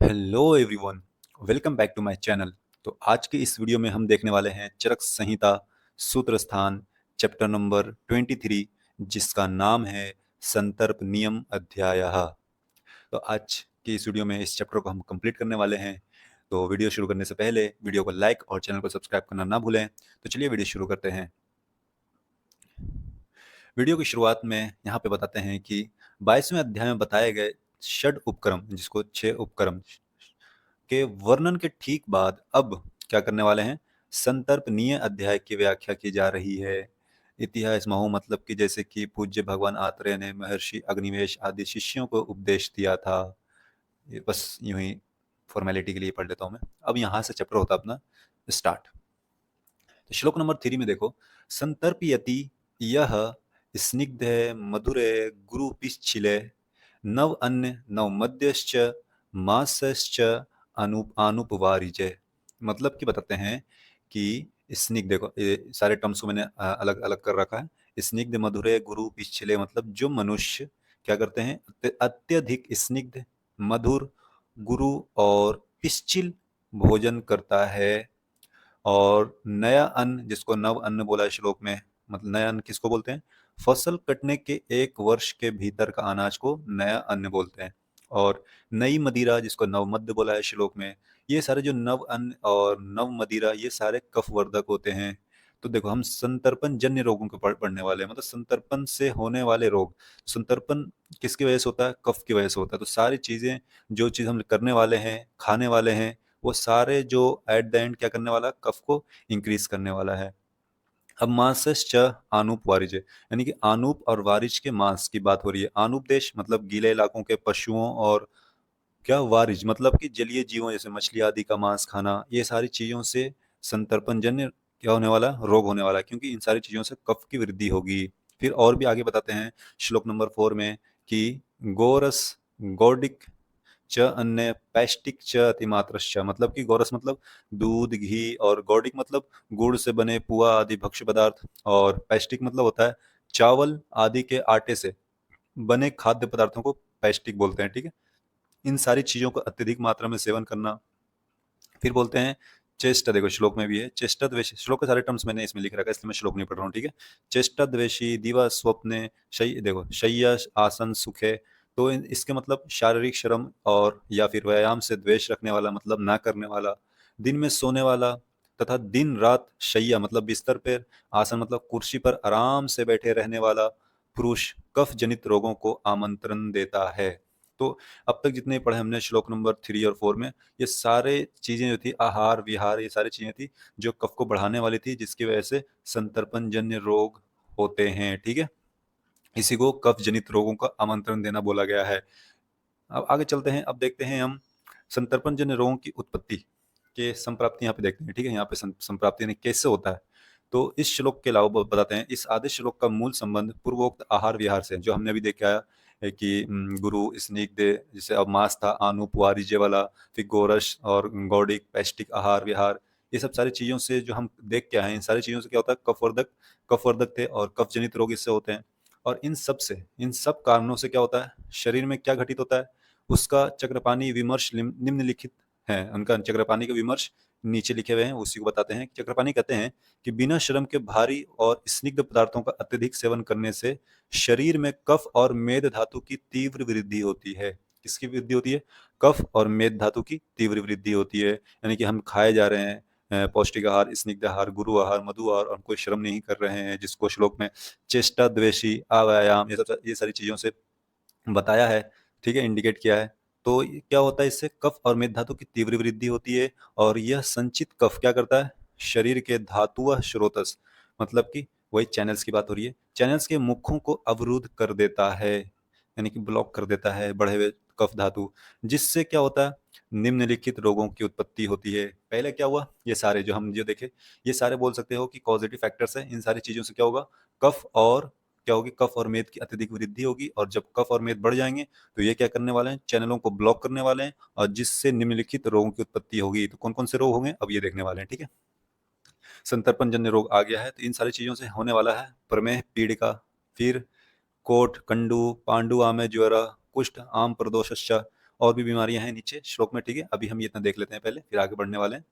Hello everyone, welcome back to my channel. तो आज के इस वीडियो में हम देखने वाले हैं चरक संहिता सूत्र स्थान चैप्टर नंबर 23, जिसका नाम है संतर्प नियम अध्यायः। तो आज की इस वीडियो में इस चैप्टर को हम कंप्लीट करने वाले हैं। तो वीडियो शुरू करने से पहले वीडियो को लाइक और चैनल को सब्सक्राइब करना ना भूलें। तो चलिए वीडियो शुरू करते हैं। वीडियो की शुरुआत में यहाँ पे बताते हैं कि 22वें अध्याय में बताए गए षड उपक्रम, जिसको 6 उपक्रम के वर्णन के ठीक बाद अब क्या करने वाले हैं, संतर्पणीय अध्याय की व्याख्या की जा रही है। इतिहास महु मतलब कि जैसे कि पूज्य भगवान आत्रेय ने महर्षि अग्निवेश आदि शिष्यों को उपदेश दिया था। ये बस यूं ही फॉर्मेलिटी के लिए पढ़ लेता हूं मैं। अब यहाँ से चैप्टर होता अपना स्टार्ट। तो श्लोक नंबर 3 में देखो, संतर्पयति यह स्निग्ध मधुरे गुरु पिच्छिले नव अन्य नव मध्यश्च मासश्च अनुपवारिजय। मतलब कि बताते हैं कि स्निग्ध, देखो ये सारे टर्म्स को मैंने अलग अलग कर रखा है। स्निग्ध मधुरे गुरु पिच्छिले मतलब जो मनुष्य क्या करते हैं, अत्यधिक स्निग्ध मधुर गुरु और पिश्चिल भोजन करता है। और नया अन्न, जिसको नव अन्न बोला है श्लोक में, मतलब नया अन्न किसको बोलते हैं, फसल कटने के 1 वर्ष के भीतर का अनाज को नया अन्न बोलते हैं। और नई मदिरा, जिसको नव मध्य बोला है श्लोक में, ये सारे जो नव अन्न और नव मदिरा ये सारे कफवर्धक होते हैं। तो देखो हम संतर्पण जन्य रोगों को पढ़ने वाले हैं, मतलब संतर्पण से होने वाले रोग। संतर्पण किसकी वजह से होता है, कफ की वजह से होता है। तो सारी चीजें, जो चीज हम करने वाले हैं, खाने वाले हैं, वो सारे जो एट द एंड क्या करने वाला, कफ को इंक्रीज करने वाला है। अब मांसश्च आनूप वारिज, यानी कि आनूप और वारिज के मांस की बात हो रही है। आनूप देश मतलब गीले इलाकों के पशुओं, और क्या वारिज मतलब कि जलीय जीवों जैसे मछली आदि का मांस खाना। ये सारी चीजों से संतर्पण जन्य क्या होने वाला, रोग होने वाला है, क्योंकि इन सारी चीजों से कफ की वृद्धि होगी। फिर और भी आगे बताते हैं श्लोक नंबर 4 में कि गोरस गौडिक च अन्य पैष्टिक च अतिमात्रश्च, मतलब कि गौरस मतलब दूध घी, और गौडिक मतलब गुड़ से बने पुआ आदि भक्ष्य पदार्थ, और पैष्टिक मतलब होता है चावल आदि के आटे से बने खाद्य पदार्थों को पैष्टिक बोलते हैं। ठीक है, इन सारी चीजों का अत्यधिक मात्रा में सेवन करना। फिर बोलते हैं चेष्टा, देखो श्लोक में भी है चेष्टा द्वेषी, श्लोक के सारे टर्म्स मैंने इसमें लिख रखा है इसलिए मैं श्लोक नहीं पढ़ रहा हूँ। ठीक है, चेष्टा द्वेषी दिवा स्वप्ने देखो शय्या आसन सुखे। तो इसके मतलब शारीरिक श्रम और या फिर व्यायाम से द्वेष रखने वाला, मतलब ना करने वाला, दिन में सोने वाला, तथा दिन रात शैया मतलब बिस्तर पर, आसन मतलब कुर्सी पर आराम से बैठे रहने वाला पुरुष कफ जनित रोगों को आमंत्रण देता है। तो अब तक जितने पढ़े हमने श्लोक नंबर 3 और 4 में, ये सारे चीजें जो थी, आहार विहार, ये सारी चीजें थी जो कफ को बढ़ाने वाली थी, जिसकी वजह से संतर्पण जन्य रोग होते हैं। ठीक है, इसी को कफ जनित रोगों का आमंत्रण देना बोला गया है। अब आगे चलते हैं। अब देखते हैं हम संतर्पण जन्य रोगों की उत्पत्ति के संप्राप्ति यहाँ पे देखते हैं। ठीक है, यहाँ पे संप्राप्ति यानी कैसे होता है। तो इस श्लोक के अलावा बताते हैं इस आदि श्लोक का मूल संबंध पूर्वोक्त आहार विहार से, जो हमने अभी देखा है कि गुरु स्निग्ध, जैसे अब मास था आनुप वारिजे वाला, फिर गोरस और गौडिक पैष्टिक आहार विहार, ये सब सारी चीजों से जो हम देख के आए हैं, इन सारी चीजों से क्या होता है, कफवर्धक थे और कफ जनित रोग इससे होते हैं। और इन सब कारणों से क्या होता है, शरीर में क्या घटित होता है, उसका चक्रपाणी विमर्श निम्नलिखित है। उनका चक्रपाणी के विमर्श नीचे लिखे हुए हैं, उसी को बताते हैं। चक्रपाणी कहते हैं कि बिना श्रम के भारी और स्निग्ध पदार्थों का अत्यधिक सेवन करने से शरीर में कफ और मेद धातु की तीव्र वृद्धि होती है। किसकी वृद्धि होती है, कफ और मेद धातु की तीव्र वृद्धि होती है। यानी कि हम खाए जा रहे हैं पौष्टिक आहार, स्निग्ध आहार, गुरु आहार, मधु आहार, और कोई श्रम नहीं कर रहे हैं, जिसको श्लोक में चेष्टा द्वेषी अव्यायाम ये सारी चीजों से बताया है। ठीक है, इंडिकेट किया है। तो क्या होता है, इससे कफ और मेद धातु की तीव्र वृद्धि होती है। और यह संचित कफ क्या करता है, शरीर के धातुव स्रोतस, मतलब कि वही चैनल्स की बात हो रही है, चैनल्स के मुखों को अवरुद्ध कर देता है, यानी कि ब्लॉक कर देता है बढ़े हुए कफ धातु, जिससे क्या होता है, निम्नलिखित रोगों की उत्पत्ति होती है। पहले क्या हुआ, ये सारे जो हम जो देखे, ये सारे बोल सकते हो कि पॉजिटिव फैक्टर्स है। इन सारी चीजों से क्या होगा, कफ और क्या होगी, कफ और मेद की अत्यधिक वृद्धि होगी। और जब कफ और मेद बढ़ जाएंगे तो ये क्या करने वाले हैं, चैनलों को ब्लॉक करने वाले हैं, और जिससे निम्नलिखित रोगों की उत्पत्ति होगी। तो कौन कौन से रोग होंगे अब ये देखने वाले हैं। ठीक है, संतर्पण जन्य रोग आ गया है, तो इन सारी चीजों से होने वाला है प्रमेह पीड़िका, फिर कोट कंडू पांडु आमे ज्वर कुष्ठ आम प्रदोषश्च, और भी बीमारियां हैं नीचे श्लोक में, ठीक है। अभी हम ये इतना देख लेते हैं पहले, फिर आगे बढ़ने वाले हैं।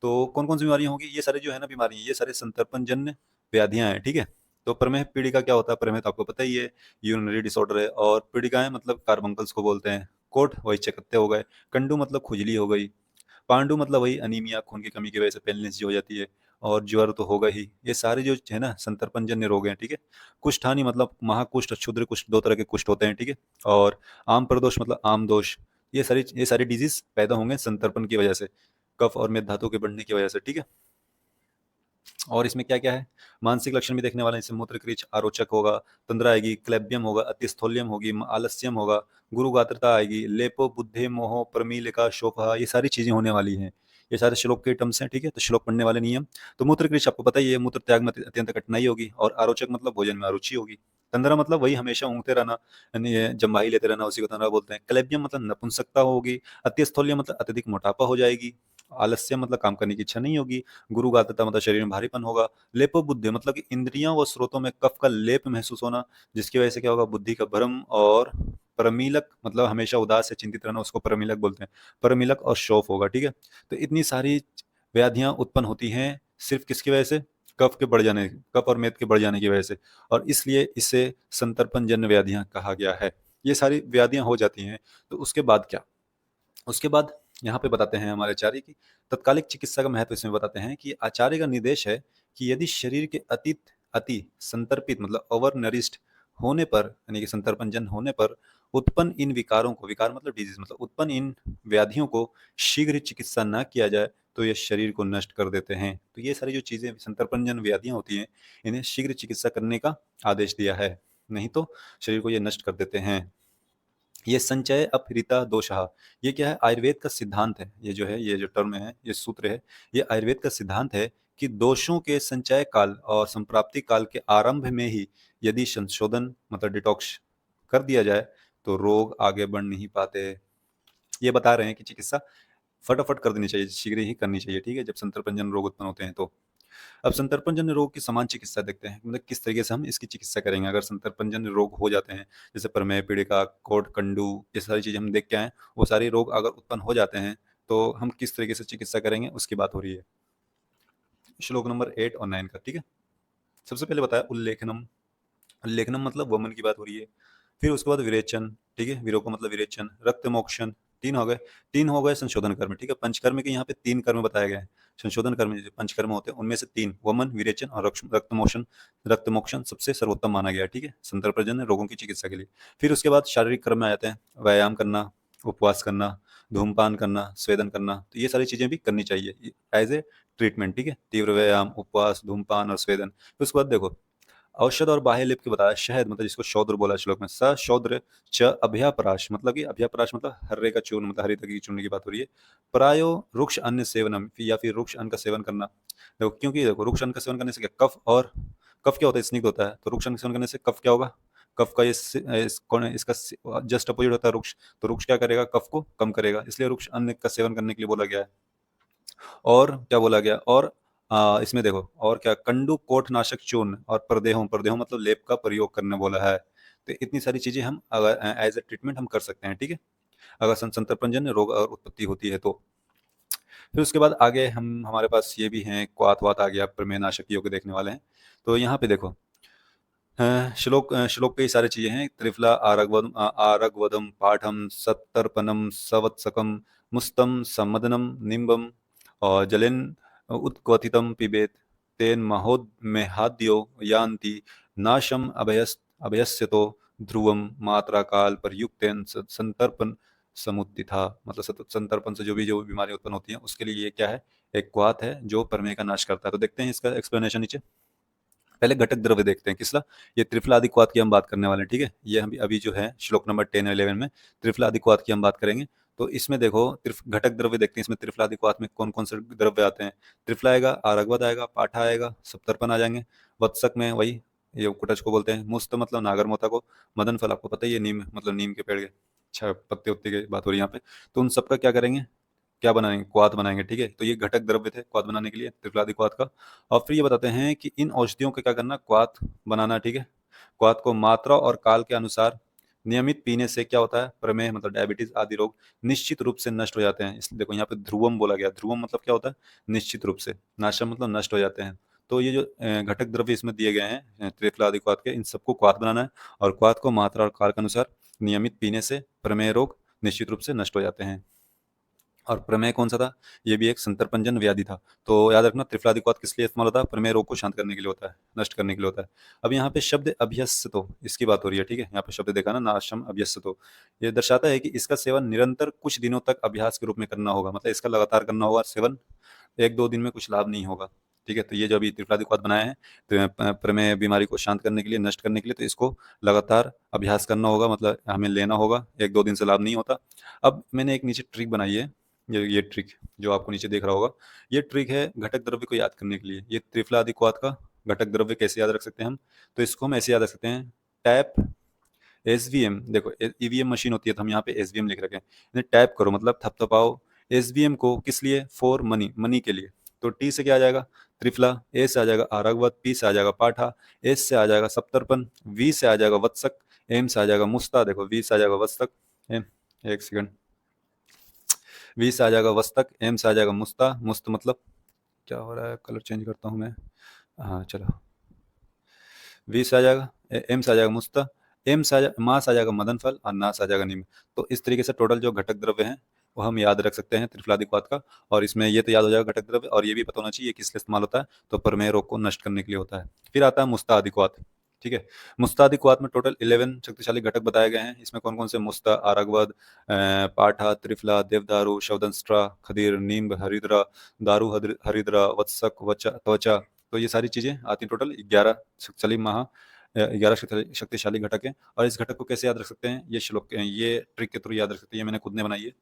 तो कौन कौन सी बीमारियां होंगी, ये सारे जो है ना बीमारियां, ये सारे संतर्पण जन्य व्याधियां हैं, ठीक है। तो प्रमेह पीड़िका क्या होता है, प्रमेह तो आपको पता ही है, यूरिनरी डिसऑर्डर है। और पीड़िकाएं मतलब कार्बंकल्स को बोलते हैं। कोट वही चकत्ते हो गए। कंडू मतलब खुजली हो गई। पांडु मतलब वही अनीमिया, खून की कमी की वजह से पेलनेस जो हो जाती है। और ज्वर तो होगा ही। ये सारे जो है ना संतर्पण जन्य रोग हैं, ठीक है। कुष्ठानी मतलब महाकुष्ठ और क्षुद्र कुष्ठ, दो तरह के कुष्ठ होते हैं, ठीक है। और आम प्रदोष मतलब आम दोष। ये सारी डिजीज पैदा होंगे संतर्पण की वजह से, कफ और मेद धातु के बढ़ने की वजह से, ठीक है। और इसमें क्या क्या है, मानसिक लक्षण भी देखने वाले हैं। इसमें मूत्रकृच आरोचक होगा, तंद्रा आएगी, क्लेब्यम होगा, अतिस्थौल्यम होगी, आलस्यम होगा, गुरुगात्रता आएगी, लेपो बुद्धे मोहो प्रमीलिका शोभा, ये सारी चीजें होने वाली हैं। ये सारे श्लोक के टर्म्स हैं, ठीक है। तो श्लोक पढ़ने वाले नियम। तो मूत्रकृच आपको पता ही है, मूत्र त्याग में अत्यंत कठिनाई होगी। और आरोचक मतलब भोजन में अरुचि होगी। तंद्रा मतलब वही हमेशा ऊँगते रहना, यानी ये जम्बाही लेते रहना, उसी को तंद्रा बोलते हैं। क्लेब्यम मतलब नपुंसकता होगी। अत्यस्थौल्यम मतलब अत्यधिक मोटापा हो जाएगी। आलस्य मतलब काम करने की इच्छा नहीं होगी। गुरुगात्रता मतलब शरीर में भारीपन होगा। लेपो बुद्धि मतलब कि इंद्रियों व स्रोतों में कफ का लेप महसूस होना, जिसकी वजह से क्या होगा, बुद्धि का भ्रम। और प्रमीलक मतलब हमेशा उदास से चिंतित रहना, उसको प्रमीलक बोलते हैं। प्रमीलक और शौफ होगा, ठीक है। तो इतनी सारी व्याधियां उत्पन्न होती हैं सिर्फ किसकी वजह से, कफ के बढ़ जाने, कफ और मेद के बढ़ जाने की वजह से। और इसलिए इसे संतर्पण जन्य व्याधियां कहा गया है। ये सारी व्याधियां हो जाती हैं। तो उसके बाद क्या, उसके बाद यहाँ पे बताते हैं हमारे आचार्य की तत्कालिक चिकित्सा का महत्व। इसमें बताते हैं कि आचार्य का निर्देश है कि यदि शरीर के अति संतर्पित मतलब ओवर नरिश्ड होने पर, यानी कि संतर्पणजन होने पर उत्पन्न इन विकारों को, विकार मतलब डिजीज, मतलब उत्पन्न इन व्याधियों को शीघ्र चिकित्सा न किया जाए तो ये शरीर को नष्ट कर देते हैं। तो ये सारी जो चीजें संतर्पणजन व्याधियां होती हैं, इन्हें शीघ्र चिकित्सा करने का आदेश दिया है, नहीं तो शरीर को ये नष्ट कर देते हैं। ये संचय अपहृता दोषः, ये क्या है, आयुर्वेद का सिद्धांत है। ये जो है, ये जो टर्म है, ये सूत्र है, ये आयुर्वेद का सिद्धांत है कि दोषों के संचय काल और संप्राप्ति काल के आरंभ में ही यदि संशोधन मतलब डिटॉक्स कर दिया जाए तो रोग आगे बढ़ नहीं पाते। ये बता रहे हैं कि चिकित्सा फटाफट कर देनी चाहिए, शीघ्र ही करनी चाहिए, ठीक है, जब संतर्पणजन्य रोग उत्पन्न होते हैं तो। अब संतर्पणजन्य रोग की समान चिकित्सा देखते हैं, मतलब किस तरीके से हम इसकी चिकित्सा करेंगे अगर संतर्पणजन्य रोग हो जाते हैं। जैसे प्रमेह पीड़िका, कोढ़, कंडू, ये सारी चीजें हम देख के आए। वो सारे रोग अगर उत्पन्न हो जाते हैं तो हम किस तरीके से चिकित्सा करेंगे उसकी बात हो रही है श्लोक नंबर 8 और 9 का, ठीक है। सबसे पहले बताया उल्लेखनम। उल्लेखनम मतलब वमन की बात हो रही है। फिर उसके बाद विरेचन, ठीक है, विरोको मतलब विरेचन, रक्त मोक्षण, तीन हो गए। तीन हो गए संशोधन कर्म, ठीक है। पंचकर्म के यहाँ पे तीन कर्म बताए गए हैं। संशोधन कर्म जो पंचकर्म होते हैं उनमें से तीन, वमन, विरेचन और रक्त मोक्षण। रक्त मोक्षण सबसे सर्वोत्तम माना गया है, ठीक है, संतर्पणजन्य रोगों की चिकित्सा के लिए। फिर उसके बाद शारीरिक कर्म में आ जाते हैं, व्यायाम करना, उपवास करना, धूमपान करना, स्वेदन करना। तो ये सारी चीजें भी करनी चाहिए एज ए ट्रीटमेंट, ठीक है। तीव्र व्यायाम, उपवास, धूमपान और स्वेदन। फिर उसके बाद देखो औषध और बाह्य लेप के बताया, शहद मतलब जिसको शौद्र बोला श्लोक में, स शौद्र च अभ्यापराश मतलब कि अभ्यापराश मतलब हर्रे का चूर्ण, मतलब हरी की चूर्ण की बात हो रही है। प्रायो रुक्ष अन्न सेवनम, या फिर रुक्ष अन्न का सेवन करना। देखो क्योंकि देखो रुक्ष अन्न का सेवन करने से क्या, कफ और कफ क्या होता है, स्निग्ध होता है। तो रुक्ष अन्न का सेवन करने से कफ क्या होगा, कफ का कौन है इसका जस्ट अपोजिट होता है रुक्ष। तो रुक्ष क्या करेगा, कफ को कम करेगा, इसलिए रुक्ष अन्न का सेवन करने के लिए बोला गया है। और क्या बोला गया, और इसमें देखो और क्या, कंडू कोठनाशक चूर्ण और प्रदेहों, प्रदेहों मतलब लेप का प्रयोग करने बोला है। तो इतनी सारी चीजें हम अगर एज ए ट्रीटमेंट हम कर सकते हैं, ठीक है, अगर संतर्पणजन्य रोग अगर उत्पत्ति होती है तो। फिर उसके बाद आगे हम, हमारे पास ये भी हैं, क्वाथ वात आ गया, प्रमेयनाशक योग देखने वाले हैं। तो यहाँ पे देखो श्लोक कई सारी चीजें हैं। त्रिफला आरगवदम पाठम सत्तर्पणम सवत्सकम मुस्तम सम्मदनम निम्बम और जलेन उत्क्वथितम पिबेत तेन महोदमेहाद्यो यान्ति नाशम अभयस्यतो ध्रुवम मात्रा काल पर युक्तेन संतर्पण समुत्थिता, मतलब संतर्पण से जो बीमारी उत्पन्न होती हैं उसके लिए ये क्या है, एक क्वाथ है जो प्रमेय का नाश करता है। तो देखते हैं इसका एक्सप्लेनेशन नीचे। पहले घटक द्रव्य देखते हैं किसला, ये त्रिफला अधिक्वात की हम बात करने वाले हैं, ठीक है। ये हम अभी जो है श्लोक नंबर 10 और 11 में त्रिफला अधिक्वात की हम बात करेंगे। तो इसमें देखो घटक द्रव्य देखते हैं, इसमें त्रिफला अधिक्वात में कौन कौन से द्रव्य आते हैं। त्रिफला आएगा, आरगवद आएगा, पाठा आएगा, सप्तर्पण आ जाएंगे। वत्सक में वही ये कुटच को बोलते हैं। मुस्त मतलब नागरमोथा को। मदन फल आपको पता ही है, नीम मतलब नीम के पेड़ के अच्छा पत्ते उत्ते की बात हो रही है यहाँ पे। तो उन सबका क्या करेंगे, क्या बनाएंगे, क्वाथ बनाएंगे, ठीक है। तो ये घटक द्रव्य थे क्वाथ बनाने के लिए, त्रिफलादि क्वाथ का। और फिर ये बताते हैं कि इन औषधियों का क्या करना, क्वाथ बनाना, ठीक है। क्वाथ को मात्रा और काल के अनुसार नियमित पीने से क्या होता है, प्रमेह मतलब डायबिटीज आदि रोग निश्चित रूप से नष्ट हो जाते हैं। इसलिए देखो यहाँ पे ध्रुवम बोला गया, ध्रुवम मतलब क्या होता है, निश्चित रूप से, नाशम मतलब नष्ट हो जाते हैं। तो ये जो घटक द्रव्य इसमें दिए गए हैं त्रिफला आदि क्वाथ के, इन सबको क्वाथ बनाना है, और क्वाथ को मात्रा और काल के अनुसार नियमित पीने से प्रमेह रोग निश्चित रूप से नष्ट हो जाते हैं। और प्रमेह कौन सा था, ये भी एक संतर्पंजन व्याधि था। तो याद रखना त्रिफलादिक्वाथ किस लिए इस्तेमाल होता है, प्रमेह रोग को शांत करने के लिए होता है, नष्ट करने के लिए होता है। अब यहाँ पे शब्द अभ्यस्यतो इसकी बात हो रही है, ठीक है, यहाँ पे शब्द देखा ना, नाशम अभ्यस्यतो, ये दर्शाता है कि इसका सेवन निरंतर कुछ दिनों तक अभ्यास के रूप में करना होगा, मतलब इसका लगातार करना होगा सेवन, एक दो दिन में कुछ लाभ नहीं होगा। ठीक है, तो ये जो अभी त्रिफलादिक्वाथ बनाया है तो प्रमेह बीमारी को शांत करने के लिए, नष्ट करने के लिए, तो इसको लगातार अभ्यास करना होगा, मतलब हमें लेना होगा, एक दो दिन से लाभ नहीं होता। अब मैंने एक नीचे ट्रिक बनाई है, ये ट्रिक जो आपको नीचे देख रहा होगा, ये ट्रिक है घटक द्रव्य को याद करने के लिए। ये त्रिफला आदि क्वाथ का घटक द्रव्य कैसे याद रख सकते हैं हम, तो इसको हम ऐसे याद रख सकते हैं, टैप एसवीएम, देखो ईवीएम मशीन होती है तो हम यहाँ पे एसवीएम लिख रखे हैं, इन्हें टैप करो मतलब थपथपाओ, एसवीएम को किस लिए, फॉर मनी, मनी के लिए। तो टी से क्या आ जाएगा, त्रिफला, ए से आ जाएगा आरगवत, पी से आ जाएगा पाठा, एस से आ जाएगा सप्तरपन, वी से आ जाएगा वत्सक, एम से आ जाएगा मुस्ता, देखो वी से आ जाएगा वत्सक, एम, एक सेकंड, वी से आ जाएगा वस्तक, एम से आ जाएगा मुस्ता, मुस्त मतलब क्या हो रहा है, कलर चेंज करता हूँ मैं, हाँ चलो, वी से आ जाएगा, एम से आ जाएगा मुस्ता, एम से आ जाएगा, मा से आ जाएगा मदन फल, और ना से आ जाएगा नीम। तो इस तरीके से टोटल जो घटक द्रव्य हैं वो हम याद रख सकते हैं त्रिफलादिक्वाथ का। और इसमें ये तो याद हो जाएगा घटक द्रव्य, और ये भी पता होना चाहिए किस लिए इस्तेमाल होता है, तो प्रमेह रोग को नष्ट करने के लिए होता है। फिर आता है मुस्तादिक्वाथ, ठीक है। मुस्तादिक्वाथ में टोटल 11 शक्तिशाली घटक बताए गए हैं। इसमें कौन कौन से, मुस्ता, आरगवद, पाठा, त्रिफला, देवदारू, शवदंस्ट्रा, खदीर, नींब, हरिद्रा, दारू, हरिद्रा, वत्सक, त्वचा। तो ये सारी चीजें आती हैं, टोटल 11 शक्तिशाली 11 शक्तिशाली घटक हैं। और इस घटक को कैसे याद रख सकते हैं, ये श्लोक, ये ट्रिक के थ्रू याद रख सकते हैं, ये मैंने खुद ने बनाई है।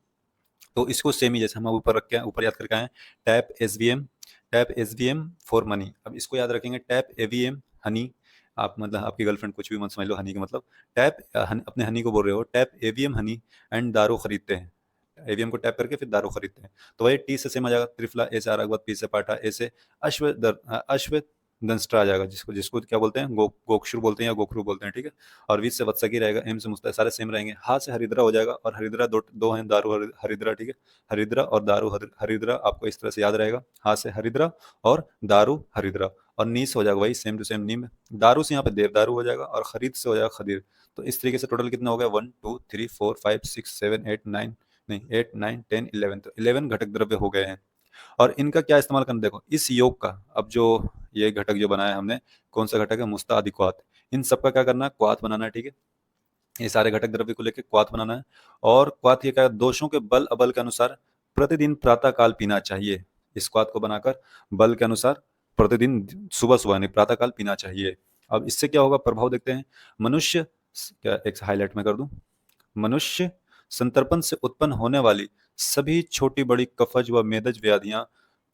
तो इसको सेम ही जैसे हम ऊपर रख के ऊपर याद करके आए, tap SVM, tap SVM for money. अब इसको याद रखेंगे, टैप एवीएम हनी, आप मतलब आपकी गर्लफ्रेंड कुछ भी मत समझ लो हनी का मतलब, टैप अपने हनी को बोल रहे हो, टैप एवीएम हनी एंड दारू खरीदते हैं, एवीएम को टैप करके फिर दारू खरीदते हैं। तो वही टी से सेम आ जाएगा, त्रिफला, ए से आरगवत, पी से पाठा, ए से अश्व दंस्ट्रा आ जाएगा, जिसको जिसको क्या बोलते हैं, गोक्षुर बोलते हैं या गोखरू बोलते हैं, ठीक है। और वी से वत्सकी रहेगा, एम से मुस्ता, सारे सेम रहेंगे। हा से हरिद्रा हो जाएगा, और हरिद्रा दो हैं, दारू हरिद्रा, ठीक है। हरिद्रा और दारू हरिद्रा आपको इस तरह से याद रहेगा, हा से हरिद्रा और दारू हरिद्रा। और नी से हो जाएगा वही सेम टू सेम नीम, दारू से यहाँ पे देवदारू हो जाएगा, और खरीद से हो जाएगा खदीर। तो इस तरीके से टोटल कितना हो गया, 1 2 3 4 5 6 7 8 9, नहीं 8 9 10 11, तो 11 घटक द्रव्य हो गए हैं। और इनका क्या इस्तेमाल करना, देखो इस योग का, अब जो ये घटक जो बनाया हमने, कौन सा घटक है, मुस्तादि क्वाथ, इन सबका क्या करना है, क्वाथ बनाना है, ठीक है। ये सारे घटक द्रव्य को लेकर क्वाथ बनाना है। और क्वाथ ये क्या है, दोषों के बल अबल के अनुसार प्रतिदिन प्रातः काल पीना चाहिए। इस क्वाथ को बनाकर बल के अनुसार प्रतिदिन सुबह सुबह नहीं प्रातः काल पीना चाहिए। अब इससे क्या होगा, प्रभाव देखते हैं। मनुष्य, क्या एक हाईलाइट में कर दूं, मनुष्य संतर्पण से उत्पन्न होने वाली सभी छोटी बड़ी कफज व मेदज व्याधियां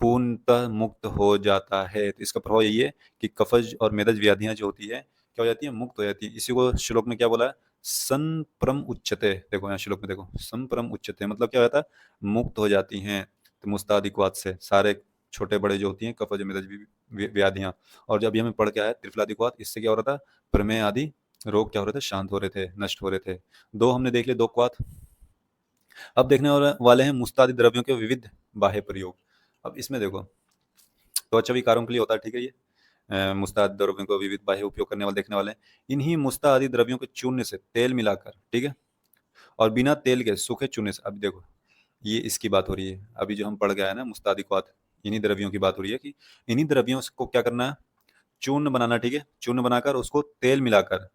पूर्णतः मुक्त हो जाता है। तो इसका प्रभाव यही है कि कफज और मेदज व्याधियां जो होती है क्या हो जाती है, मुक्त हो जाती है। इसी को श्लोक में क्या बोला है, संप्रम उच्चते, देखो यहाँ श्लोक में देखो, संप्रम उच्चते मतलब क्या होता है, मुक्त हो जाती हैं। तो मुस्तादिक्वाथ से सारे छोटे बड़े जो होती हैं कफज मेदज व्याधियां। और जब ये हमें पढ़ के आया त्रिफलादिक्वाथ, इससे क्या हो रहा था, प्रमेय आदि रोग क्या हो रहे थे, शांत हो रहे थे, नष्ट हो रहे थे। दो हमने देख लिए, दो क्वाथ। अब देखने वाले हैं मुस्तादी द्रव्यों के विविध बाह्य प्रयोग। अब इसमें देखो, त्वचा विकारों के लिए होता है, ठीक है, ये मुस्ताद द्रव्यों को विविध बाह्य उपयोग करने वाले देखने वाले हैं। इन्हीं मुस्ता आदि द्रव्यों के चूर्ण से तेल मिलाकर, ठीक है, और बिना तेल के सूखे चूने से, अब देखो ये इसकी बात हो रही है, अभी जो हम पढ़ गया है ना मुस्तादिक्वाथ, इन्हीं द्रव्यों की बात हो रही है कि इन्हीं द्रव्यों को क्या करना है, चूर्ण बनाना, ठीक है, चूर्ण बनाकर उसको तेल मिलाकर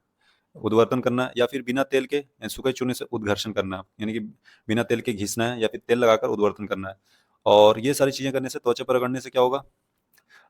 उद्वर्तन करना, या फिर बिना तेल के सूखे चूने से उद्घर्षण करना, यानी कि बिना तेल के घिसना है या फिर तेल लगाकर उद्वर्तन करना है। और ये सारी चीजें करने से, त्वचा पर रगड़ने से क्या होगा।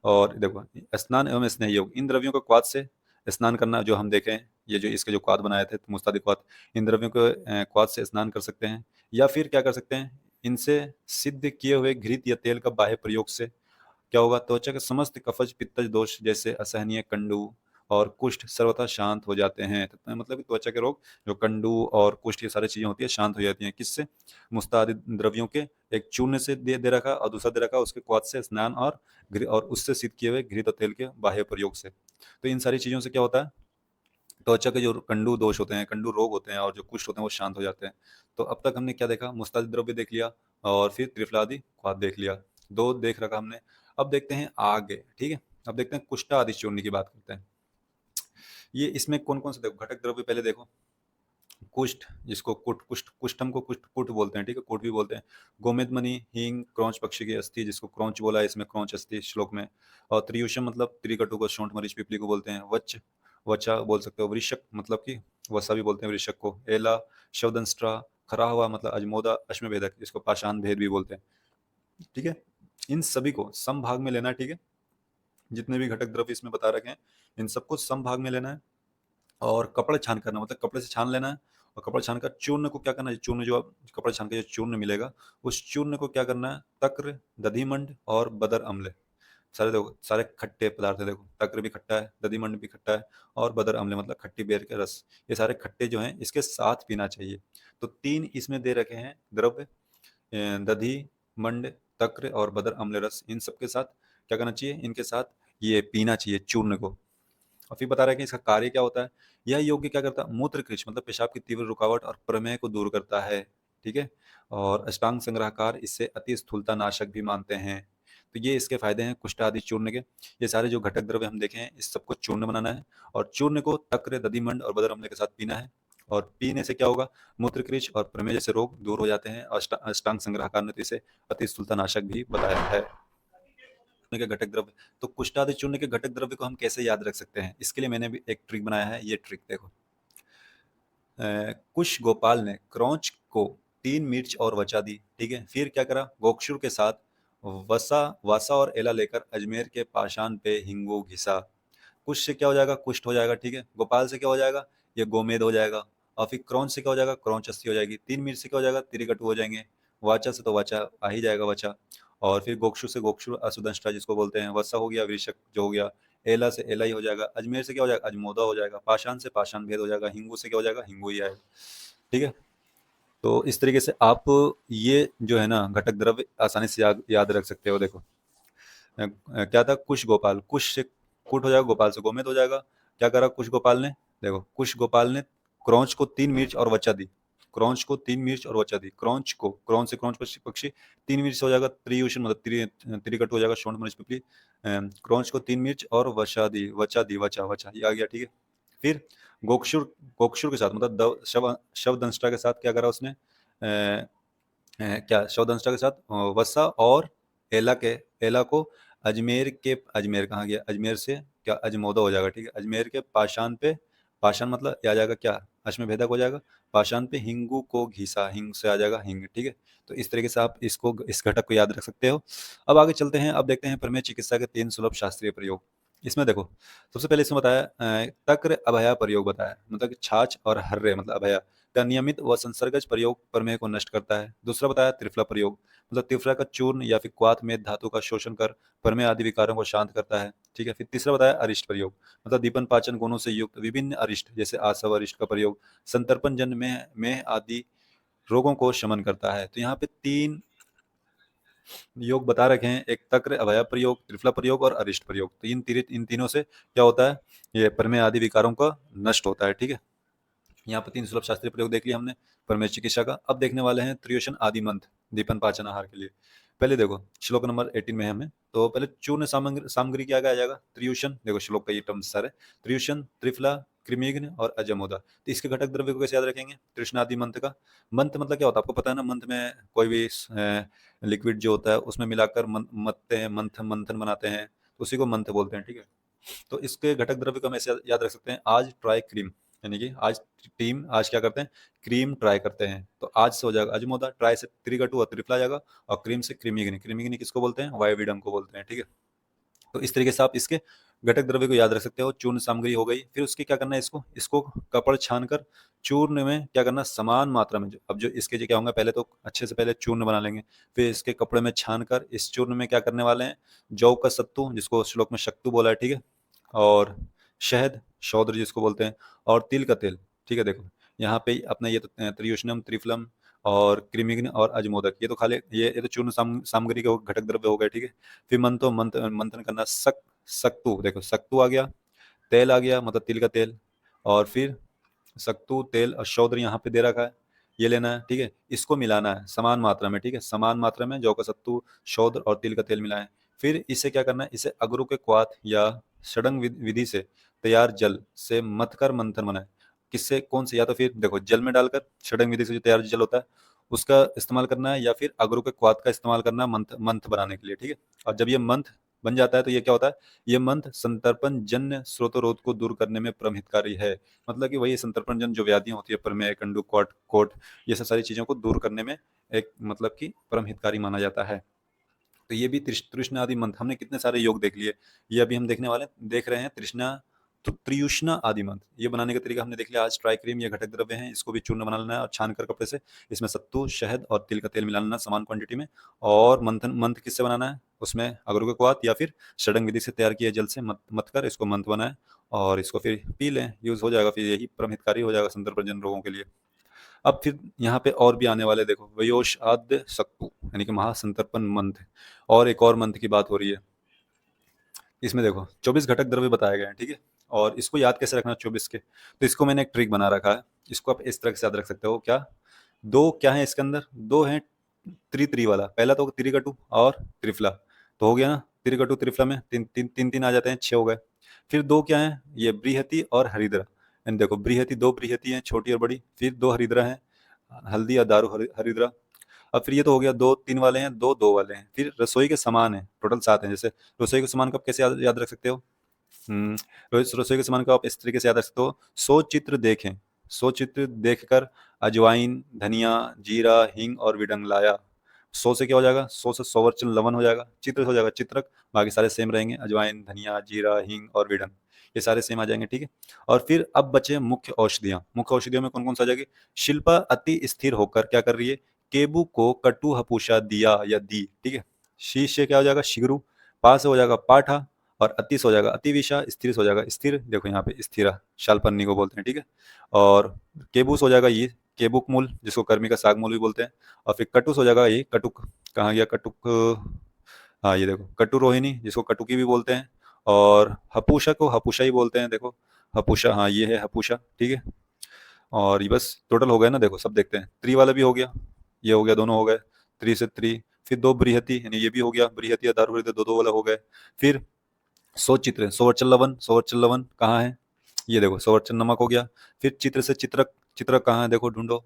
और देखो स्नान एवं स्नेह योग, इन द्रव्यों को क्वाथ से स्नान करना, जो हम देखें ये जो इसके जो क्वाथ बनाए थे मुस्तादिक क्वाथ, इन द्रव्यों को क्वाथ से स्नान कर सकते हैं। या फिर क्या कर सकते हैं, इनसे सिद्ध किए हुए घृत या तेल का बाह्य प्रयोग से क्या होगा, त्वचा के समस्त कफज पित्तज दोष जैसे असहनीय कंडू और कुष्ठ सर्वथा शांत हो जाते हैं। तो मतलब कि त्वचा के रोग जो कंडू और कुष्ठ ये सारी चीजें होती है शांत हो जाती हैं, किससे, मुस्ताद द्रव्यों के एक चूर्ण से दे रखा, और दूसरा दे रखा उसके क्वाथ से स्नान, और उससे सिद्ध किए हुए घृत और तेल के बाह्य प्रयोग से। तो इन सारी चीजों से क्या होता है, त्वचा के जो कंडू दोष होते हैं, कंडू रोग होते हैं और जो कुष्ठ होते हैं वो शांत हो जाते हैं। तो अब तक हमने क्या देखा? मुस्तादित द्रव्य देख लिया और फिर त्रिफला आदि क्वाथ देख लिया, 2 देख रखा हमने। अब देखते हैं आगे, ठीक है? अब देखते हैं कुष्ठ आदि चूर्ण की बात करते हैं। ये इसमें कौन-कौन से देखो घटक द्रव्य पहले देखो। कुष्ठ, जिसको कुष्ठम को कुष्ठ बोलते हैं, ठीक है? कुट भी बोलते हैं। गोमेद मणि, हींग, क्रौंच पक्षी की अस्थि जिसको क्रौंच बोला है इसमें, क्रौंच अस्थि श्लोक में। और त्रियुषम मतलब त्रिकटु को, शोंठ मरीच पिपली को बोलते हैं। वचा बोल सकते हो। वृषक मतलब कि वसा भी बोलते हैं वृषक को। एला, शवदंष्ट्रा, खरा हुआ मतलब अजमोदा, अश्मभेदक जिसको पाषाण भेद भी बोलते हैं, ठीक है? इन सभी को सम भाग में लेना है, ठीक है? जितने भी घटक द्रव्य इसमें बता रखे हैं इन सबको सम भाग में लेना है और कपड़े छान करना, मतलब कपड़े से छान लेना है। और कपड़े छान कर चूर्ण को क्या करना है, चूर्ण जो आप कपड़े छान के जो चूर्ण मिलेगा उस चूर्ण को क्या करना है, तक्र, दधिमंड और बदर अम्ल, सारे देखो सारे खट्टे पदार्थ है। देखो तक्र भी खट्टा है, दधिमंड भी खट्टा है और बदर अम्ल मतलब खट्टी बेर के रस, ये सारे खट्टे जो हैं इसके साथ पीना चाहिए। तो 3 इसमें दे रखे हैं द्रव्य, दधि, मंड, तक्र और बदर अम्ल रस, इन सबके साथ क्या करना चाहिए, इनके साथ ये पीना चाहिए चूर्ण को। और फिर बता रहा है कि इसका कार्य क्या होता है। यह यज्ञ क्या करता है, मूत्र कृश मतलब पेशाब की तीव्र रुकावट और प्रमेह को दूर करता है, ठीक है? और अष्टांग संग्रहकार इसे अति स्थूलता नाशक भी मानते हैं। तो ये इसके फायदे हैं कुष्ठ आदि चूर्ण के। ये सारे जो घटक द्रव्य हम देखे हैं इस सबको चूर्ण बनाना है और चूर्ण को तक्र, दधिमंड और बदर अम्ल के साथ पीना है। और पीने से क्या होगा, मूत्रकृश और प्रमेह जैसे रोग दूर हो जाते हैं। अष्टांग संग्रहकार ने तो इसे अति स्थूलता नाशक भी बताया है। के घटक द्रव्य, तो कुष्ठादि चूर्ण के घटक द्रव्य को हम कैसे याद रख सकते हैं, इसके लिए मैंने भी एक ट्रिक बनाया है। ये ट्रिक देखो, कुश गोपाल ने क्रौंच को 3 मिर्च और वचा दी, ठीक है? फिर क्या करा, गोक्षुर के साथ वसा वासा और एला लेकर अजमेर के पाषाण पे हिंगू घिसा। कुश से क्या हो जाएगा, कुष्ठ हो जाएगा, ठीक है? गोपाल से क्या हो जाएगा, ये गोमेद हो जाएगा। और फिर क्रौंच से क्या हो जाएगा, क्रौंचस्थी हो जाएगी। 3 मिर्च से क्या हो जाएगा, त्रिकटु हो जाएंगे। वाचा से तो वाचा आ ही जाएगा, वचा। और फिर गोक्षु से गोक्षुर असुदंष्टा जिसको बोलते हैं। वसा हो गया वृषक जो हो गया। एला से एला ही हो जाएगा। अजमेर से क्या हो जाएगा, अजमोदा हो जाएगा। पाषाण से पाषाण भेद हो जाएगा। हिंगू से क्या हो जाएगा, हिंगू ही आएगा, ठीक है? तो इस तरीके से आप ये जो है ना घटक द्रव्य आसानी से याद रख सकते हो। देखो क्या था, कुश गोपाल, कुश से कुट हो जाएगा, गोपाल से गोमेद हो जाएगा। क्या करा कुश गोपाल ने, देखो कुश गोपाल ने क्रौंच को 3 मिर्च और वचा दी। क्रौंच को 3 मिर्च और वचा दी। क्रौंच को, क्रौंच से क्रौंच पक्षी, 3 मिर्च हो जाएगा त्रियुषण मतलब त्रिकट हो जाएगा, शोण मनुष्य पिपली। क्रौंच को 3 मिर्च और वचा दी, वचा दी, वचा वचा ये आ गया, ठीक है? फिर गोक्षुर, गोक्षुर के साथ मतलब शव दंष्टा के साथ क्या करा उसने, क्या शवदंष्टा के साथ वसा और एला के, एला को अजमेर के, अजमेर कहाँ गया, अजमेर से क्या अजमोदा हो जाएगा, ठीक है? अजमेर के पाषाण पे, पाषाण मतलब ये आ जाएगा क्या, अश्मभेदक हो जाएगा। पाषाण पे हिंगू को घिसा, हिंग से आ जाएगा हिंग, ठीक है? तो इस तरीके से आप इसको, इस घटक को याद रख सकते हो। अब आगे चलते हैं। अब देखते हैं प्रमेय चिकित्सा के 3 सुलभ शास्त्रीय प्रयोग। इसमें देखो सबसे पहले इसमें बताया तक्र अभया प्रयोग बताया, मतलब कि छाछ और हर्रे मतलब अभया का नियमित व संसर्गज प्रयोग प्रमेह को नष्ट करता है। दूसरा बताया त्रिफला प्रयोग, मतलब त्रिफला का चूर्ण या फिर क्वाथ में धातु का शोषण कर प्रमेह आदि विकारों को शांत करता है, ठीक है? फिर तीसरा बताया अरिष्ट प्रयोग, मतलब दीपन पाचन गुणों से युक्त विभिन्न अरिष्ट जैसे आसव अरिष्ट का प्रयोग संतर्पण जन में आदि रोगों को शमन करता है। तो यहाँ पे 3 योग बता रखे हैं, एक तक्र अभया प्रयोग, त्रिफला प्रयोग और अरिष्ट प्रयोग। तो इन तीनों से क्या होता है, ये प्रमेय आदि विकारों का नष्ट होता है, ठीक है? यहाँ पर 3 सुलभ शास्त्रीय प्रयोग देख लिया हमने प्रमेय चिकित्सा का। अब देखने वाले हैं त्रियोशन आदि मंत्र दीपन पाचन आहार के लिए। पहले देखो श्लोक नंबर 18 में हमें, तो पहले चूर्ण सामग्री क्या आ जाएगा, त्रियोशन, देखो श्लोक का ये टर्म्स सारे, त्रियोशन, त्रिफला, कृमिघ्न और अजमोदा। तो इसके घटक द्रव्य को कैसे याद रखेंगे, कृष्ण आदि मंत्र का। मंत्र मतलब क्या होता है आपको पता है ना, मंत्र में कोई भी लिक्विड जो होता है उसमें मिलाकर मत्ते हैं, मंथन बनाते हैं, तो उसी को मंत्र बोलते हैं, ठीक है? तो इसके घटक द्रव्य को हम ऐसे याद रख सकते हैं, आज ट्राई क्रीम, यानी कि आज टीम आज क्या करते हैं, क्रीम ट्राई करते हैं। तो आज से हो जाएगा अजमोदा, ट्राई से त्रिकटु और त्रिफला जाएगा, और क्रीम से क्रीमीग्नि, क्रीमीग्नि किसको बोलते हैं, वायुविडम को बोलते हैं, ठीक है? तो इस तरीके से आप इसके घटक द्रव्य को याद रख सकते हो। चूर्ण सामग्री हो गई, फिर उसकी क्या करना है, इसको इसको कपड़ छान कर चूर्ण में क्या करना, समान मात्रा में, अब जो इसके जो क्या होगा, पहले तो अच्छे से पहले चूर्ण बना लेंगे, फिर इसके कपड़े में छान कर इस चूर्ण में क्या करने वाले हैं, जौ का सत्तू जिसको श्लोक में शक्तु बोला है, ठीक है? और शहद, शौद्र जिसको बोलते हैं, और तिल का तेल, ठीक है? देखो यहाँ पे अपना ये तो त्रियुष्णम, त्रिफलम और कृमिघ्न और अजमोदक, ये तो खाली ये तो चूर्ण सामग्री के घटक द्रव्य हो गए, ठीक है? फिर मंथन करना, सक सत्तू, देखो सत्तू आ गया, तेल आ गया मतलब तिल का तेल, और फिर सत्तू, तेल और शौद्र यहाँ पे दे रखा है, ये लेना है, ठीक है। इसको मिलाना है समान मात्रा में, ठीक है, समान मात्रा में जौ का सत्तू, शौद्र और तिल का तेल मिलाएं। फिर इसे क्या करना है, इसे अगरू के क्वाथ या षडंग विधि से तैयार जल से मथकर मंथन बनाए। किससे, कौन से, या तो फिर देखो जल में डालकर षडंग विधि से जो तैयार जल होता है उसका इस्तेमाल करना है, या फिर अगरू के क्वाथ का इस्तेमाल करना है मंथ मंथ बनाने के लिए, ठीक है। और जब ये मंथ बन जाता है तो ये क्या होता है, ये मंथ संतर्पण जन्य स्रोतरोध को दूर करने में परम हितकारी है। मतलब कि वही संतर्पण जन जो व्याधियां होती है, प्रमेह, कंडू, कोट कोट, ये सब सारी चीजों को दूर करने में एक मतलब कि परम हितकारी माना जाता है। तो ये भी तृष्णा आदि मंत्र, हमने कितने सारे योग देख लिए, ये अभी हम देखने वाले देख रहे हैं तृष्णा त्रियुष्णा आदि मंत्र। ये बनाने का तरीका हमने देख लिया। आज ट्राई क्रीम, ये घटक द्रव्य हैं, इसको भी चूर्ण बना लेना है और छान कर कपड़े से इसमें सत्तू, शहद और तिल का तेल मिला लेना समान क्वांटिटी में। और मंथन, मंत्र किससे बनाना है, उसमें अगरू के क्वाथ या फिर षडंग विधि से तैयार किए जल से मत कर इसको मंत्र बनाए और इसको फिर पी लें, यूज हो जाएगा, फिर यही परम हितकारी हो जाएगा संतर्पण रोगों के लिए। अब फिर यहाँ पे और भी आने वाले, देखो वयोश आद्य सक्तु यानी कि महासंतर्पण मंत्र, और एक और मंत्र की बात हो रही है। इसमें देखो 24 घटक द्रव्य बताए गए हैं, ठीक है। और इसको याद कैसे रखना 24 के, तो इसको मैंने एक ट्रिक बना रखा है। इसको आप इस तरह से याद रख सकते हो, क्या, दो क्या है इसके अंदर, दो है त्रि वाला। पहला तो त्रिकटु और त्रिफला, तो हो गया ना, त्रिकटु त्रिफला में तीन तीन तीन तीन आ जाते हैं, 6 हो गए। फिर दो क्या है, ये बृहति और हरिद्रा। एंड देखो बृहति, दो बृहति हैं छोटी और बड़ी, फिर दो हरिद्रा हैं, हल्दी या दारू हरिद्रा। अब फिर ये तो हो गया, दो तीन वाले हैं, दो दो वाले हैं, फिर रसोई के समान है, टोटल 7 हैं। जैसे रसोई के समान को आप कैसे याद रख सकते हो, हम्म, रसोई के समान को आप इस तरीके से याद रख सकते हो, सो चित्र देखें, सो चित्र देखकर अजवाइन, धनिया, जीरा, हींग और विडंग लाया। सो से क्या हो जाएगा, सो से सोवरचन लवन हो जाएगा, चित्र हो जाएगा चित्रक, बाकी सारे सेम रहेंगे, अजवाइन, धनिया, जीरा, हींग और विडंग, ये सारे सेम आ जाएंगे, ठीक है। और फिर अब बचे मुख्य औषधियां। मुख्य औषधियों में कौन कौन सा आ जाएगी, शिल्पा अति स्थिर होकर क्या कर रही है, केबू को कटु हपूषा दिया या दी, ठीक है। शीश से क्या हो जाएगा, शिगरू, पा से हो जाएगा पाठा, और अति से हो जाएगा अतिविषा, स्थिर से हो जाएगा स्थिर, देखो यहाँ पे स्थिरा, शालपन्नी को बोलते हैं, ठीक है। और केबूस हो जाएगा ये केबुक मूल, जिसको कर्मी का साग मूल भी बोलते हैं। और फिर कटुस हो जाएगा ये कटुक, कहाँ गया कटुक, हाँ ये देखो कटु रोहिणी, जिसको कटुकी भी बोलते हैं। और हपूषा को हपूषा ही बोलते हैं, देखो हपूषा, हाँ ये है हपूषा, ठीक है। और ये बस टोटल हो गए ना, देखो सब देखते हैं, त्रि वाला भी हो गया, ये हो गया, दोनों हो गए, त्रि से त्रि। फिर दो बृहति, यानी ये भी हो गया, बृहति या दारू हृदय, दो दो वाला हो गए। फिर सो चित्र, सोवरचल लवन, सोवरचल लवन कहाँ है, ये देखो सोवरचल नमक हो गया। फिर चित्र से चित्रक, चित्रक कहाँ है, देखो ढूंढो,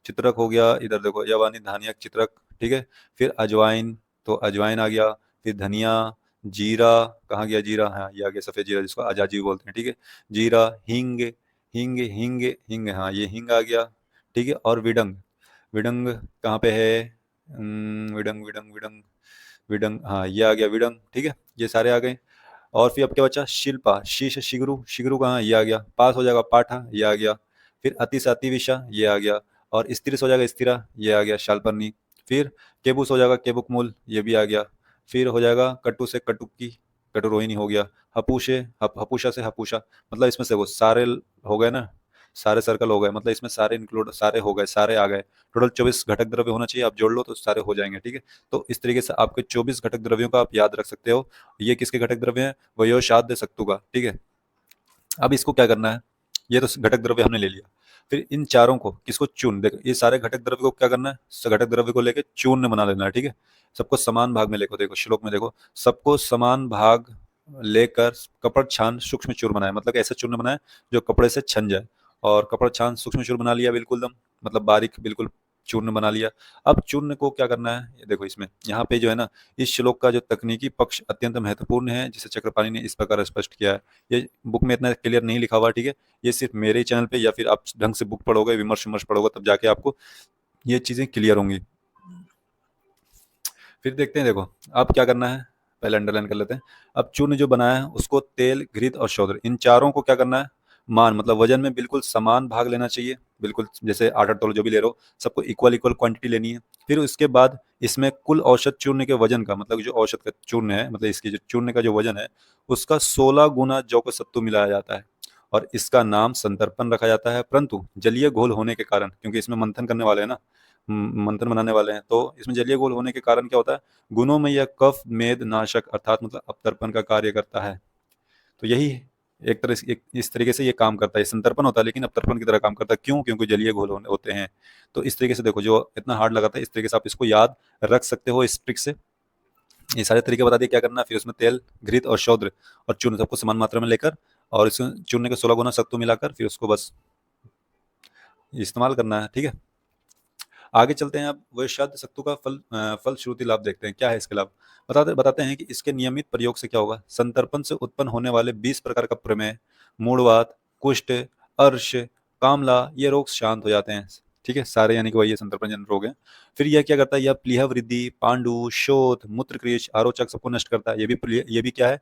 चित्रक हो गया इधर, देखो यवानी धानियक चित्रक, ठीक है। फिर अजवाइन, तो अजवाइन आ गया। फिर धनिया, जीरा, कहाँ गया जीरा, हाँ ये आ गया सफेद जीरा, जिसको अजाजी भी बोलते हैं, ठीक है। जीरा, हींग, हींग हींग हींग, हाँ ये हींग आ गया, ठीक है। और विडंग, विडंग कहाँ पे है, विडंग विडंग विडंग विडंग, हाँ ये आ गया विडंग, ठीक है, ये सारे आ गए। और फिर अब क्या बचा, शिल्पा, शीश शिगरू, शिगरू कहाँ, ये आ गया, पास हो जाएगा पाठा, ये आ गया। फिर अति से अतिविषा, ये आ गया। और स्थिर से हो जाएगा स्थिरा, ये आ गया शालपन्नी। फिर केबुस हो जाएगा केबुक मूल, ये भी आ गया। फिर हो जाएगा कटु से कटुकी, कटुरोहिणी हो गया। हपूशे हपूषा से हपूषा, मतलब इसमें से वो सारे हो गए ना, सारे सर्कल हो गए, मतलब इसमें सारे इंक्लूड, सारे हो गए, सारे आ गए। टोटल 24 घटक द्रव्य होना चाहिए, आप जोड़ लो तो सारे हो जाएंगे, ठीक है। तो इस तरीके से आपके 24 घटक द्रव्यों का आप याद रख सकते हो। ये किसके घटक द्रव्य हैं, वयोशाद सक्तु का, ठीक है। अब इसको क्या करना है, ये तो घटक द्रव्य हमने ले लिया। फिर इन चारों को किसको चूर्ण, देखो ये सारे घटक द्रव्य को क्या करना है, घटक द्रव्य को लेके चूर्ण बना लेना है, ठीक है। सबको समान भाग में लेको, देखो श्लोक में देखो, सबको समान भाग लेकर कपड़ छान सूक्ष्म चूर्ण बनाए, मतलब ऐसा चूर्ण बनाए जो कपड़े से छन जाए। और कपड़ छान सूक्ष्म चूर्ण बना लिया, बिल्कुल दम, मतलब बारीक बिल्कुल चूर्ण बना लिया। अब चूर्ण को क्या करना है, ये देखो इसमें यहाँ पे जो है ना, इस श्लोक का जो तकनीकी पक्ष अत्यंत महत्वपूर्ण है, जिसे चक्रपाणी ने इस प्रकार स्पष्ट किया है। ये बुक में इतना क्लियर नहीं लिखा हुआ, ठीक है। ये सिर्फ मेरे ही चैनल पे, या फिर आप ढंग से बुक पढ़ोगे, विमर्श विमर्श पढ़ोगे, तब जाके आपको ये चीजें क्लियर होंगी। फिर देखते हैं, देखो अब क्या करना है, पहले अंडरलाइन कर लेते हैं। अब चूर्ण जो बनाया है उसको तेल, घृत और शौद्र, इन चारों को क्या करना है, मान मतलब वजन में बिल्कुल समान भाग लेना चाहिए, बिल्कुल जैसे 8 तोल जो भी ले रहे हो, सबको इक्वल इक्वल क्वांटिटी लेनी है। फिर उसके बाद इसमें कुल औसत चूर्ण के वजन का, मतलब जो औसत का चूर्ण है, मतलब इसकी जो चूर्ण का जो वजन है, उसका 16 गुना जौ को सत्तू मिलाया जाता है। और इसका नाम संतर्पण रखा जाता है। परंतु जलीय घोल होने के कारण, क्योंकि इसमें मंथन करने वाले हैं ना, मंथन बनाने वाले हैं, तो इसमें जलीय घोल होने के कारण क्या होता है, गुणों में यह कफ मेद नाशक अर्थात मतलब अपतर्पण का कार्य करता है। तो यही एक तरह से इस तरीके से ये काम करता है। संतर्पण होता है लेकिन अपतर्पण की तरह काम करता है। क्यों? क्योंकि जलीय घोल होते हैं। तो इस तरीके से देखो, जो इतना हार्ड लगाता है, इस तरीके से आप इसको याद रख सकते हो इस ट्रिक से। ये सारे तरीके बता दिए क्या करना है। फिर उसमें तेल, घृत और शौद्र और चूर्ण सबको समान मात्रा में लेकर, और इस चूर्ण के 16 गुना सत्तू मिलाकर फिर उसको बस इस्तेमाल करना है। ठीक है, आगे चलते हैं। अब वैश्याद्य सत्तू का फलश्रुति लाभ देखते हैं। क्या है इसके लाभ? बताते हैं कि इसके नियमित प्रयोग से क्या होगा। संतर्पण से उत्पन्न होने वाले 20 प्रकार का प्रमेह, मूढ़वात, कुष्ठ, अर्श, कामला, ये रोग शांत हो जाते हैं। ठीक है, सारे यानी कि वही संतर्पण जन रोग हैं। फिर यह क्या करता है? यह प्लीहा वृद्धि, पांडु, शोथ, मूत्रक्रिश, आरोचक सबको नष्ट करता है। ये भी क्या है?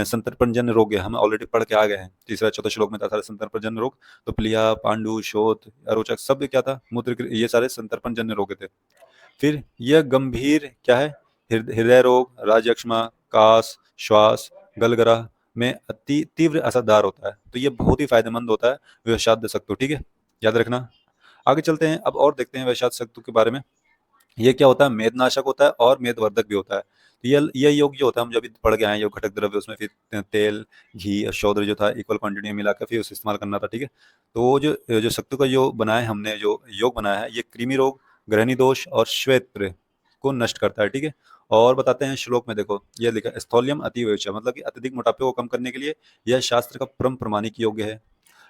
संतर्पण जन रोग है। हम ऑलरेडी पढ़ के आ गए हैं, तीसरा चौथा श्लोक में था सारे संतर्पण जन रोग। तो प्लीहा, पांडु, शोथ, अरोचक सब क्या था? मूत्र, ये सारे संतर्पण जन्य रोग थे। फिर यह गंभीर क्या है? हृदय रोग, राजयक्ष्मा, कास, श्वास, गलग्रह में अति तीव्र असरदार होता है। तो ये बहुत ही फायदेमंद होता है वैश्याद्य सत्तू। ठीक है, याद रखना। आगे चलते हैं अब और देखते हैं वैश्याद्य सत्तू के बारे में। ये क्या होता है? मेदनाशक होता है और मेदवर्धक भी होता है। तो ये योग जो होता है, हम जब पढ़ के आए योग घटक द्रव्य, उसमें फिर तेल, घी और शौद्र जो था इक्वल क्वांटिटी में मिलाकर फिर उसे इस्तेमाल करना था। ठीक है, तो वो जो जो सत्तू का जो बनाया हमने, जो योग बनाया है, ये कृमि रोग, ग्रहणी दोष और श्वेत्र को नष्ट करता है। ठीक है, और बताते हैं श्लोक में देखो, ये लिखा स्थौल्यम अतिवेश, मतलब कि अत्यधिक मोटापे को कम करने के लिए यह शास्त्र का परम प्रमाणिक योग्य है।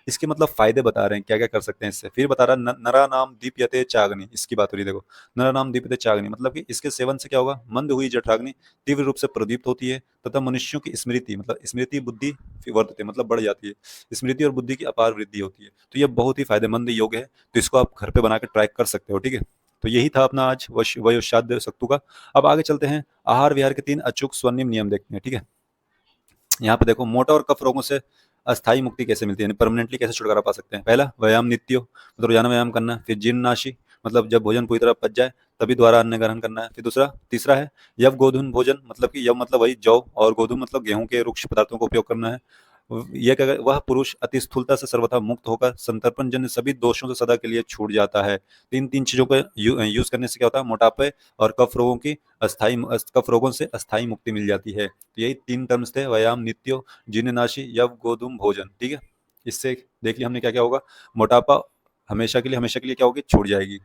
इसके मतलब फायदे बता रहे हैं, क्या क्या कर सकते हैं इससे। फिर बता रहा है नरा नाम दीप्यते चाग्नि, इसकी बात हो रही है। देखो, नरा नाम दीप्यते चाग्नि मतलब कि इसके सेवन से क्या होगा? मंद हुई जठराग्नि तीव्र रूप से प्रदीप्त होती है, तथा मनुष्यों की स्मृति, मतलब स्मृति बुद्धि वर्धते, मतलब बढ़ जाती है। स्मृति और बुद्धि की अपार वृद्धि होती है। तो यह बहुत ही फायदेमंद योग है। तो इसको आप घर पे बना के ट्राई कर सकते हो। ठीक है, तो यही था अपना आज वयोश्चाद्य सत्तू का। अब आगे चलते हैं, आहार विहार के 3 अचूक स्वर्णिम नियम देखते हैं। ठीक है, यहाँ पे देखो, मोटा और कफ रोगों से अस्थायी मुक्ति कैसे मिलती है, यानी परमानेंटली कैसे छुटकारा पा सकते हैं। पहला, व्यायाम नित्यो, मतलब रोजाना व्यायाम करना। फिर जीर्णनाशी, मतलब जब भोजन पूरी तरह पच जाए तभी दोबारा अन्न ग्रहण करना है। फिर तीसरा है यव गोधूम भोजन, मतलब कि यव मतलब वही जौ, और गोधूम मतलब गेहूं के रुक्ष पदार्थों का उपयोग करना है। यह क्या, वह पुरुष अति स्थूलता से सर्वथा मुक्त होकर संतर्पण जन्य सभी दोषों से सदा के लिए छूट जाता है। तीन तीन चीजों का यूज करने से क्या होता है? मोटापे और कफ रोगों से अस्थायी मुक्ति मिल जाती है। तो यही 3 टर्म्स थे, व्यायाम, नित्यो, जीर्णनाशी, यव गोधूम भोजन। ठीक है, इससे देख लिया हमने क्या क्या होगा। मोटापा हमेशा के लिए क्या होगी? छूट जाएगी।